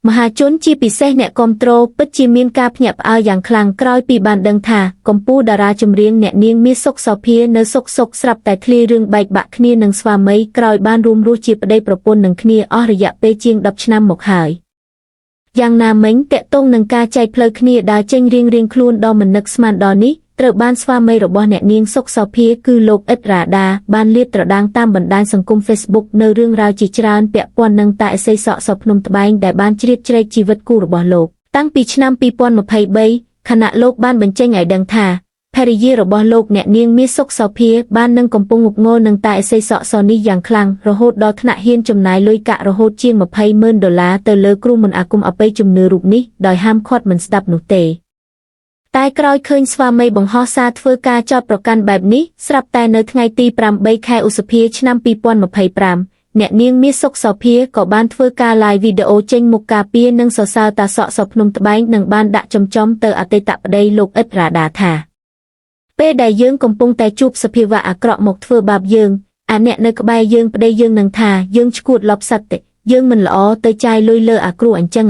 មហាជនជាពិសេសអ្នកគាំទ្រពិតជាមានការភ្ញាក់ផ្អើលយ៉ាងខ្លាំងក្រោយពីបានដឹងថាកម្ពុជាតារាចម្រៀងអ្នកនាងមាសសុខសោភានៅសុកស្រាប់តែធ្លាយរឿងបែកបាក់គ្នានឹងស្វាមីក្រោយបានរួមរស់ជាប្តីប្រពន្ធនឹងគ្នាអស់រយៈពេលជាង10ឆ្នាំមកហើយយ៉ាងណាមិញតាក់ទងនឹងការចែកផ្លូវគ្នាដើរចេញរៀងខ្លួនដ៏មិននឹកស្មានដល់នេះត្រូវបានស្វាមីរបស់អ្នកនាងសុខសោភាគឺលោកអ៊ិតរ៉ាដាបានលាតត្រដាងតាមបណ្ដាញសង្គម Facebook នៅរឿងរ៉ាវជាច្រើនពាក់ព័ន្ធនឹងតាឥសីសក់សភ្នំត្បែងដែលបានជ្រៀតជ្រែកជីវិតគូរបស់លោកតាំងពីឆ្នាំ2023ខណៈលោកបានបញ្ចេញឲ្យដឹងថាភរិយារបស់លោកអ្នកនាងមាសសុខសោភាបាននឹងកំពុងងប់ងល់នឹងតាឥសីសក់សនេះយ៉ាងខ្លាំងរហូតដល់ថ្នាក់ហ៊ានចំណាយលុយកាក់រហូតជាង$20,000ទៅលើគ្រូមន្តអាគមអបិយជំនឿរូបនេះដោយហាមឃាត់មិនស្ដាប់នោះទេតែក្រោយឃើញស្វាមីបង្ហោះសារធ្វើការចោទប្រកាន់បែបនេះស្រាប់តែនៅថ្ងៃទី8ខែឧសភាឆ្នាំ2025អ្នកនាងមាសសុខសោភាក៏បានធ្វើការ live វីដេអូចេញមុខការពារនិងសរសើរតាសក់សភ្នំត្បែងនិងបានដាក់ចំទៅអតីតប្តីលោកអ៊ិតរ៉ាដាថាពេលដែលយើងកំពុងតែជួបសភាវៈអាក្រក់មកធ្វើបាបយើងអាអ្នកនៅក្បែរយើងប្តីយើងនឹងថាយើងឈួតលប់សត្វទេយើងមិនល្អទៅចាយលុយលើអាគ្រូអញ្ចឹង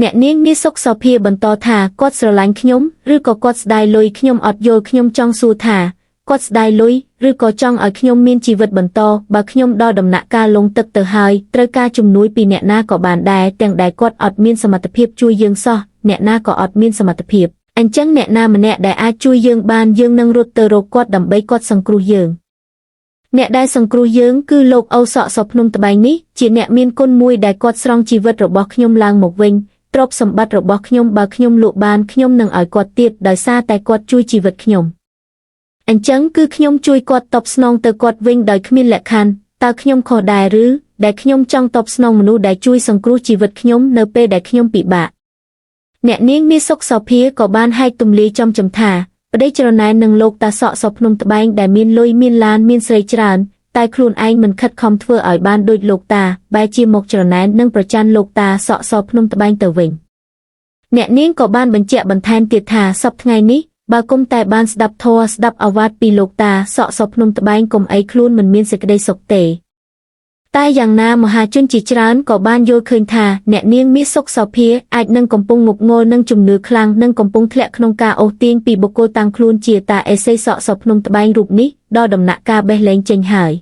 អ្នកនាងមាសសុខសោភាបន្តថាគាត់ស្រឡាញ់ខ្ញុំឬក៏គាត់ស្ដាយលុយខ្ញុំអត់យល់ខ្ញុំចង់សួរថាគាត់ស្ដាយលុយឬក៏ចង់ឲ្យខ្ញុំមានជីវិតបន្តបើខ្ញុំដល់ដំណាក់កាលលងទឹកទៅហើយត្រូវការជំនួយពីអ្នកណាក៏បានដែរទាំងដែលគាត់អត់មានសមត្ថភាពជួយយើងសោះអ្នកណាក៏អត់មានសមត្ថភាពអញ្ចឹងអ្នកណាម្នាក់ដែលអាចជួយយើងបានយើងនឹងរត់ទៅរកគាត់ដើម្បីគាត់សង្គ្រោះយើងអ្នកដែលសង្គ្រោះយើងគឺលោកអូសក់សភ្នំត្បែងនេះជាអ្នកមានគុណមួយដែលគាត់ស្រង់ជីវិតរបស់ខ្ញុំឡើងមកវិញទ្រព្យសម្បត្តិរបស់ខ្ញុំបើខ្ញុំលក់បានខ្ញុំនឹងឲ្យគាត់ទៀតដោយសារតែគាត់ជួយជីវិតខ្ញុំអញ្ចឹងគឺខ្ញុំជួយគាត់តបស្នងទៅគាត់វិញដោយគ្មានលក្ខខណ្ឌតើខ្ញុំខុសដែរឬដែលខ្ញុំចង់តបស្នងមនុស្សដែលជួយសង្គ្រោះជីវិតខ្ញុំនៅពេលដែលខ្ញុំពិបាកអ្នកនាងមាសសុខសោភាក៏បានហែកទម្លាយចំថាប្តីច្រណែននឹងលោកតាសក់សភ្នំត្បែងដែលមានលុយមានឡានមានស្រីច្រើនតែខ្លួនឯងមិនខិតខំធ្វើឲ្យបានដូចលោកតាបែរជាមកច្រណែននឹងប្រច័ណ្ឌលោកតាសក់សភ្នំត្បែងទៅវិញអ្នកនាងក៏បានបញ្ជាក់បន្ថែមទៀតថាសប្តាហ៍ថ្ងៃនេះបើគុំតែបានស្ដាប់ធម៌ស្ដាប់អាវាតពីលោកតាសក់សភ្នំត្បែងកុំអីខ្លួនមិនមានសេចក្តីសុខទេតែយ៉ាងណាមហាជនជាច្រើនក៏បានយល់ឃើញថាអ្នកនាងមាសសុខសោភាអាចនឹងកំពុងងប់ងល់នឹងជំនឿខ្លាំងនិងកំពុងធ្លាក់ក្នុងការអូសទាញពីបុគ្គលតាំងខ្លួនជាតាឥសីសក់សភ្នំត្បែងរូបនេះដល់ដំណាក់កាលបេះលែងចេញហើយ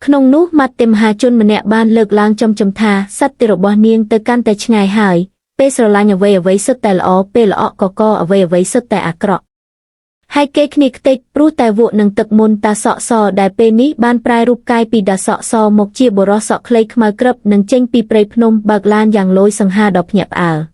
ក្នុងនោះមាត់ទេមហាជនម្នាក់បានលើកឡើងចំថាសត្វទេរបស់នាងទៅកាន់តែឆ្ងាយហើយពេលស្រឡាញ់អ្វីសុទ្ធតែល្អពេលល្អកអ្វីសុទ្ធតែអាក្រក់ហើយគេគ្នាខ្ទេចព្រោះតែវក់នឹងទឹកមុនតាសក់សដែលពេលនេះបានប្រែរូបកាយពីតាសក់សមកជាបុរសសក់ខ្លីខ្មៅក្រឹបនិងចេញពីព្រៃភ្នំបើកឡានយ៉ាងលយសង្ហាដល់ភ្ញាក់ផ្អើល